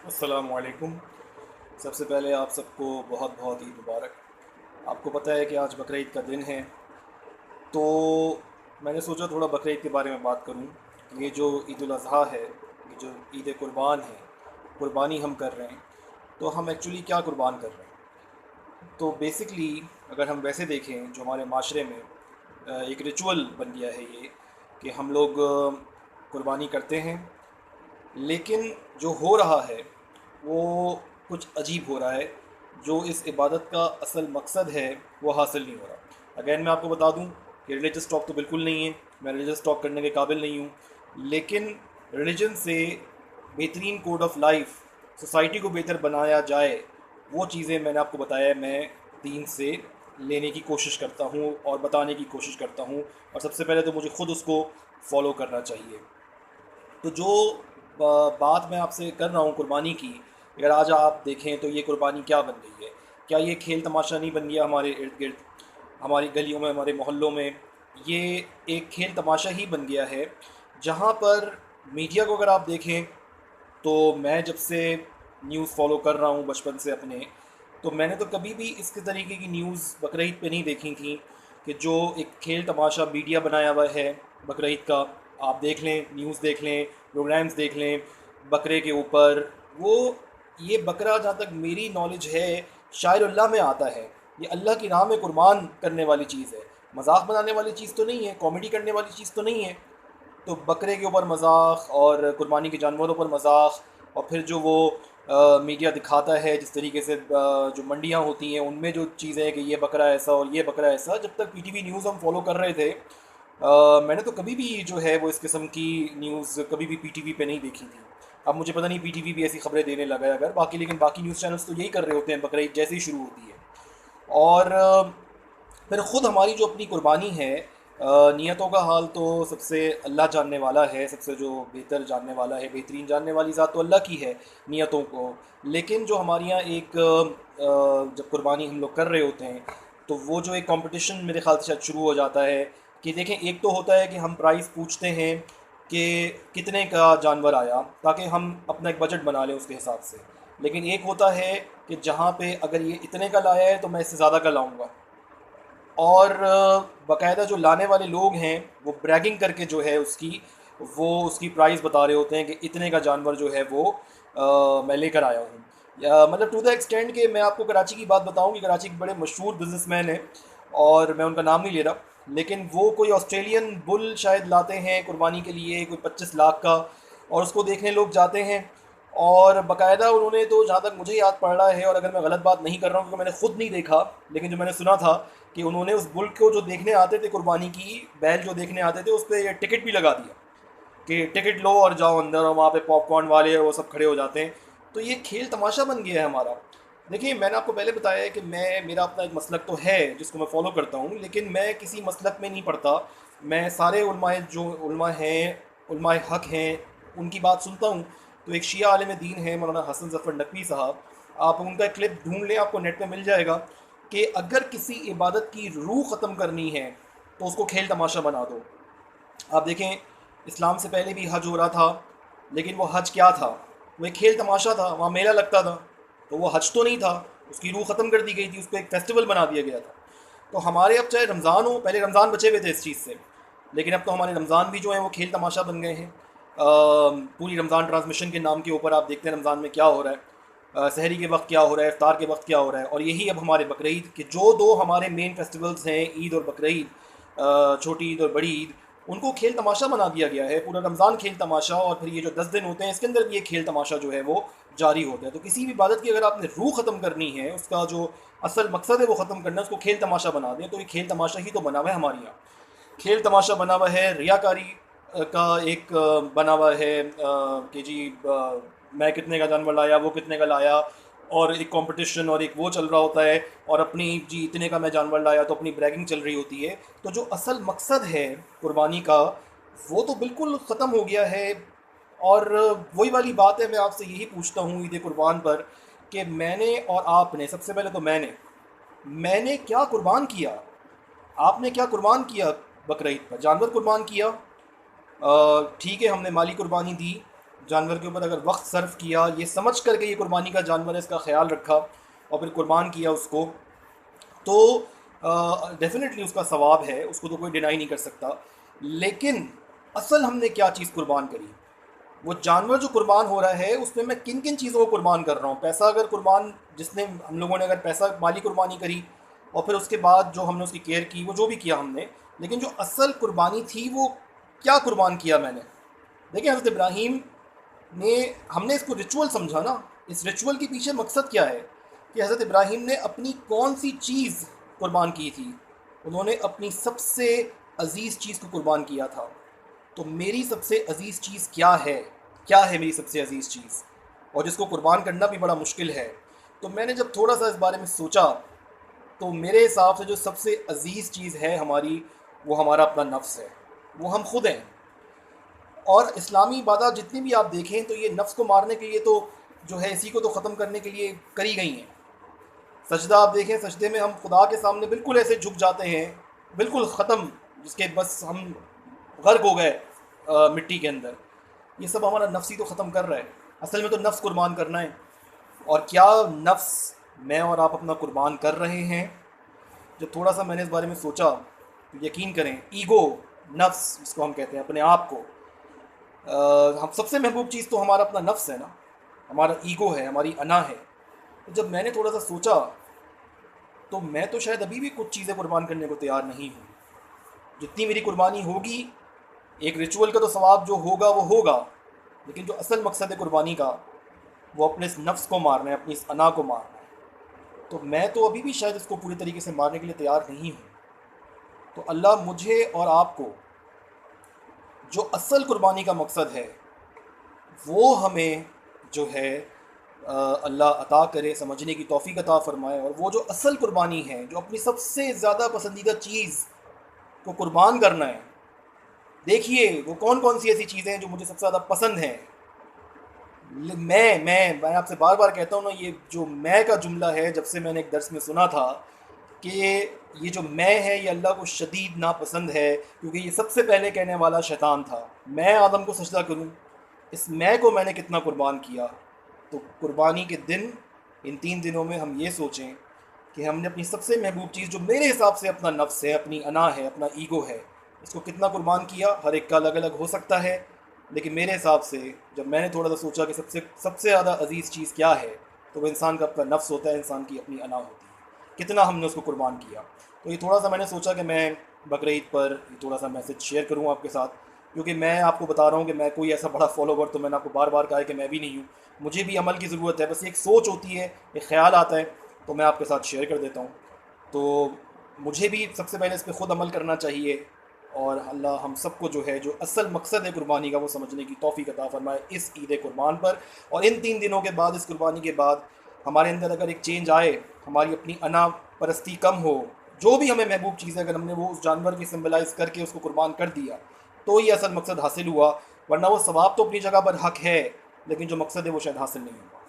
अस्सलामु अलैकुम। सबसे पहले आप सबको बहुत बहुत ईद मुबारक। आपको पता है कि आज बकरीद का दिन है, तो मैंने सोचा थोड़ा बकरीद के बारे में बात करूं। ये जो ईद उल अज़हा है, ये जो ईद कुर्बान है, कुर्बानी हम कर रहे हैं, तो हम एक्चुअली क्या कुर्बान कर रहे हैं? तो बेसिकली अगर हम वैसे देखें, जो हमारे माशरे में एक रिचुअल बन गया है ये, कि हम लोग कुर्बानी करते हैं, लेकिन जो हो रहा है वो कुछ अजीब हो रहा है। जो इस इबादत का असल मकसद है वो हासिल नहीं हो रहा। अगेन मैं आपको बता दूं कि रिलीजियस टॉक तो बिल्कुल नहीं है, मैं रिलीजियस टॉक करने के काबिल नहीं हूँ, लेकिन रिलीजन से बेहतरीन कोड ऑफ लाइफ, सोसाइटी को बेहतर बनाया जाए, वो चीज़ें मैंने आपको बताया मैं दीन से लेने की कोशिश करता हूँ और बताने की कोशिश करता हूँ। और सबसे पहले तो मुझे ख़ुद उसको फॉलो करना चाहिए। तो जो बात मैं आपसे कर रहा हूँ कुर्बानी की, अगर आज आप देखें तो ये कुर्बानी क्या बन गई है? क्या ये खेल तमाशा नहीं बन गया हमारे इर्द गिर्द, हमारी गलियों में, हमारे मोहल्लों में? ये एक खेल तमाशा ही बन गया है, जहाँ पर मीडिया को अगर आप देखें, तो मैं जब से न्यूज़ फॉलो कर रहा हूँ बचपन से अपने, तो मैंने तो कभी भी इस तरीके की न्यूज़ बकरीद पे नहीं देखी थी, कि जो एक खेल तमाशा मीडिया बनाया हुआ है बकरीद का। आप देख लें, न्यूज़ देख लें, प्रोग्राम्स देख लें बकरे के ऊपर, वो ये बकरा जहाँ तक मेरी नॉलेज है शायरुल्लाह में आता है। ये अल्लाह की राह में कुर्बान करने वाली चीज़ है, मजाक बनाने वाली चीज़ तो नहीं है, कॉमेडी करने वाली चीज़ तो नहीं है। तो बकरे के ऊपर मजाक और कुर्बानी के जानवरों पर मजाक, और फिर जो वो मीडिया दिखाता है जिस तरीके से जो मंडियाँ होती हैं उनमें जो चीज़ें हैं कि ये बकरा ऐसा और ये बकरा ऐसा, जब तक पीटीवी न्यूज़ हम फॉलो कर रहे थे, मैंने तो कभी भी जो है वो इस किस्म की न्यूज़ कभी भी पीटीवी पे नहीं देखी थी। अब मुझे पता नहीं पीटीवी भी ऐसी खबरें देने लगा है अगर, बाकी लेकिन बाकी न्यूज़ चैनल्स तो यही कर रहे होते हैं बकरीद जैसे ही शुरू होती है। और फिर ख़ुद हमारी जो अपनी कुर्बानी है, नियतों का हाल तो सबसे अल्लाह जानने वाला है, सबसे जो बेहतर जानने वाला है, बेहतरीन जानने वाली ज़ात तो अल्लाह की है नियतों को। लेकिन जो हमारे यहाँ एक जब कुर्बानी हम लोग कर रहे होते हैं, तो वो जो एक कंपटीशन मेरे ख्याल से शायद शुरू हो जाता है, कि देखें, एक तो होता है कि हम प्राइस पूछते हैं कि कितने का जानवर आया, ताकि हम अपना एक बजट बना लें उसके हिसाब से। लेकिन एक होता है कि जहाँ पे अगर ये इतने का लाया है तो मैं इससे ज़्यादा का लाऊंगा, और बाकायदा जो लाने वाले लोग हैं वो ब्रैगिंग करके जो है वो उसकी प्राइस बता रहे होते हैं कि इतने का जानवर जो है वो मैं लेकर आया हूँ। मतलब टू द एक्सटेंड कि मैं आपको कराची की बात बताऊँ कि कराची के बड़े मशहूर बिजनेसमैन हैं, और मैं उनका नाम नहीं ले रहा, लेकिन वो कोई ऑस्ट्रेलियन बुल शायद लाते हैं कुर्बानी के लिए, कोई 25 लाख का, और उसको देखने लोग जाते हैं। और बाकायदा उन्होंने, तो जहाँ तक मुझे याद पड़ रहा है, और अगर मैं गलत बात नहीं कर रहा हूँ क्योंकि मैंने खुद नहीं देखा, लेकिन जो मैंने सुना था कि उन्होंने उस बुल को जो देखने आते थे, कुर्बानी की बैल जो देखने आते थे, उस पर टिकट भी लगा दिया कि टिकट लो और जाओ अंदर, और वहाँ पे पॉपकॉर्न वाले और वो सब खड़े हो जाते हैं। तो ये खेल तमाशा बन गया है हमारा। देखिए, मैंने आपको पहले बताया है कि मेरा अपना एक मसलक तो है जिसको मैं फॉलो करता हूँ, लेकिन मैं किसी मसलक में नहीं पढ़ता। मैं सारे उलमाए, जो उलमा हैं, उलमाए हक हैं, उनकी बात सुनता हूँ। तो एक शिया आलिम दीन है मौलाना हसन ज़फ़र नकवी साहब, आप उनका क्लिप ढूंढ लें, आपको नेट पे मिल जाएगा, कि अगर किसी इबादत की रूह ख़त्म करनी है तो उसको खेल तमाशा बना दो। आप देखें, इस्लाम से पहले भी हज हो रहा था, लेकिन वो हज क्या था? वो एक खेल तमाशा था, वहाँ मेला लगता था। तो वो हज तो नहीं था, उसकी रूह ख़त्म कर दी गई थी, उसको एक फेस्टिवल बना दिया गया था। तो हमारे अब चाहे रमज़ान हो, पहले रमज़ान बचे हुए थे इस चीज़ से, लेकिन अब तो हमारे रमज़ान भी जो है वो खेल तमाशा बन गए हैं। पूरी रमज़ान ट्रांसमिशन के नाम के ऊपर आप देखते हैं रमज़ान में क्या हो रहा है, सहरी के वक्त क्या हो रहा है, इफ्तार के वक्त क्या हो रहा है। और यही अब हमारे बकरीद के जो दो हमारे मेन फेस्टिवल्स हैं, ईद और बकरीद, छोटी ईद और बड़ी ईद, उनको खेल तमाशा बना दिया गया है। पूरा रमज़ान खेल तमाशा, और फिर ये जो 10 दिन होते हैं इसके अंदर भी ये खेल तमाशा जो है वो जारी होता है। तो किसी भी इबादत की अगर आपने रूह ख़त्म करनी है, उसका जो असल मकसद है वो ख़त्म करना है, उसको खेल तमाशा बना दें। तो ये खेल तमाशा ही तो बना हुआ है हमारे यहाँ। खेल तमाशा बना हुआ है, रियाकारी का एक बना हुआ है, कि जी मैं कितने का जानवर लाया, वो कितने का लाया, और एक कंपटीशन और एक वो चल रहा होता है, और अपनी जी इतने का मैं जानवर लाया, तो अपनी ब्रैगिंग चल रही होती है। तो जो असल मकसद है कुर्बानी का, वो तो बिल्कुल ख़त्म हो गया है। और वही वाली बात है, मैं आपसे यही पूछता हूँ ईद कुर्बान पर, कि मैंने और आपने, सबसे पहले तो मैंने क्या कुर्बान किया? आपने क्या कुर्बान किया? बकरीद पर जानवर कुर्बान किया, ठीक है, हमने माली कुर्बानी दी, जानवर के ऊपर अगर वक्त सर्फ किया, ये समझ कर के ये कुर्बानी का जानवर है, इसका ख्याल रखा और फिर कुर्बान किया उसको, तो डेफिनेटली उसका सवाब है, उसको तो कोई डिनाई नहीं कर सकता। लेकिन असल हमने क्या चीज़ कुर्बान करी, वो जानवर जो कुर्बान हो रहा है उसमें मैं किन किन चीज़ों को कुर्बान कर रहा हूँ। पैसा अगर कुर्बान, जिसने हम लोगों ने अगर पैसा माली कुर्बानी करी और फिर उसके बाद जो हमने उसकी केयर की, वो जो भी किया हमने, लेकिन जो असल कुर्बानी थी वो क्या कुर्बान किया मैंने। देखिए हज़रत इब्राहीम ने, हमने इसको रिचुअल समझा ना, इस रिचुअल के पीछे मकसद क्या है कि हज़रत इब्राहीम ने अपनी कौन सी चीज़ कुर्बान की थी। उन्होंने अपनी सबसे अज़ीज़ चीज़ को कुर्बान किया था। तो मेरी सबसे अज़ीज़ चीज़ क्या है मेरी सबसे अज़ीज़ चीज़, और जिसको कुर्बान करना भी बड़ा मुश्किल है। तो मैंने जब थोड़ा सा इस बारे में सोचा, तो मेरे हिसाब से जो सबसे अज़ीज़ चीज़ है हमारी, वो हमारा अपना नफ्स है, वो हम खुद हैं। और इस्लामी इबादत जितनी भी आप देखें तो ये नफ्स को मारने के लिए तो जो है, इसी को तो ख़त्म करने के लिए करी गई हैं। सजदा आप देखें, सजदे में हम खुदा के सामने बिल्कुल ऐसे झुक जाते हैं, बिल्कुल ख़त्म, जिसके बस हम गर्क हो गए मिट्टी के अंदर। ये सब हमारा नफ्स ही तो ख़त्म कर रहा है। असल में तो नफ्स कुर्बान करना है। और क्या नफ्स मैं और आप अपना कुर्बान कर रहे हैं? जब थोड़ा सा मैंने इस बारे में सोचा तो यकीन करें, ईगो, नफ्स जिसको हम कहते हैं, अपने आप को, हम सबसे महबूब चीज़ तो हमारा अपना नफ्स है ना, हमारा ईगो है, हमारी अना है। तो जब मैंने थोड़ा सा सोचा तो मैं तो शायद अभी भी कुछ चीज़ें कुर्बान करने को तैयार नहीं हूँ। जितनी मेरी कुर्बानी होगी, एक रिचुअल का तो सवाब जो होगा वो होगा, लेकिन जो असल मकसद है कुर्बानी का, वो अपने इस नफ्स को मारना है, अपनी इस अना को मारना है। तो मैं तो अभी भी शायद इसको पूरी तरीके से मारने के लिए तैयार नहीं हूँ। तो अल्लाह मुझे और आपको जो असल कुर्बानी का मकसद है वो हमें जो है अल्लाह अता करे, समझने की तौफीक अता फ़रमाए। और वो जो असल कुर्बानी है, जो अपनी सबसे ज़्यादा पसंदीदा चीज़ को कुर्बान करना है, देखिए वो कौन कौन सी ऐसी चीज़ें हैं जो मुझे सबसे ज़्यादा पसंद हैं। मैं आपसे बार बार कहता हूँ ना, ये जो मैं का जुमला है, जब से मैंने एक दर्स में सुना था कि ये जो मैं है ये अल्लाह को शदीद नापसंद है, क्योंकि ये सबसे पहले कहने वाला शैतान था, मैं आदम को सजदा करूँ। इस मैं को मैंने कितना कुर्बान किया। तो कुर्बानी के दिन, इन 3 दिनों में हम ये सोचें कि हमने अपनी सबसे महबूब चीज़, जो मेरे हिसाब से अपना नफ्स है, अपनी अना है, अपना ईगो है, इसको कितना कुर्बान किया। हर एक का अलग अलग हो सकता है, लेकिन मेरे हिसाब से जब मैंने थोड़ा सा सोचा कि सबसे सबसे ज़्यादा अजीज़ चीज़ क्या है, तो वो इंसान का अपना नफ्स होता है, इंसान की अपनी अना होती है, कितना हमने उसको कुर्बान किया। तो ये थोड़ा सा मैंने सोचा कि मैं बकरीद पर थोड़ा सा मैसेज शेयर करूँ आपके साथ, क्योंकि मैं आपको बता रहा हूँ कि मैं कोई ऐसा बड़ा फॉलोवर, तो मैंने आपको बार बार कहा है कि मैं भी नहीं हूँ, मुझे भी अमल की ज़रूरत है। बस एक सोच होती है, एक ख्याल आता है, तो मैं आपके साथ शेयर कर देता हूँ। तो मुझे भी सबसे पहले इस पर ख़ुद अमल करना चाहिए, और अल्लाह हम सबको जो है, जो असल मकसद है कुर्बानी का, वो समझने की तौफीक अता फ़रमाए इस ईद कुर्बान पर। और इन 3 दिनों के बाद, इस कुर्बानी के बाद, हमारे अंदर अगर एक चेंज आए, हमारी अपनी अना परस्ती कम हो, जो भी हमें महबूब चीज़ है, अगर हमने वो उस जानवर की सिम्बलाइज़ करके उसको कुर्बान कर दिया, तो ये असल मकसद हासिल हुआ। वरना वो सवाब तो अपनी जगह पर हक है, लेकिन जो मकसद है वो शायद हासिल नहीं हुआ।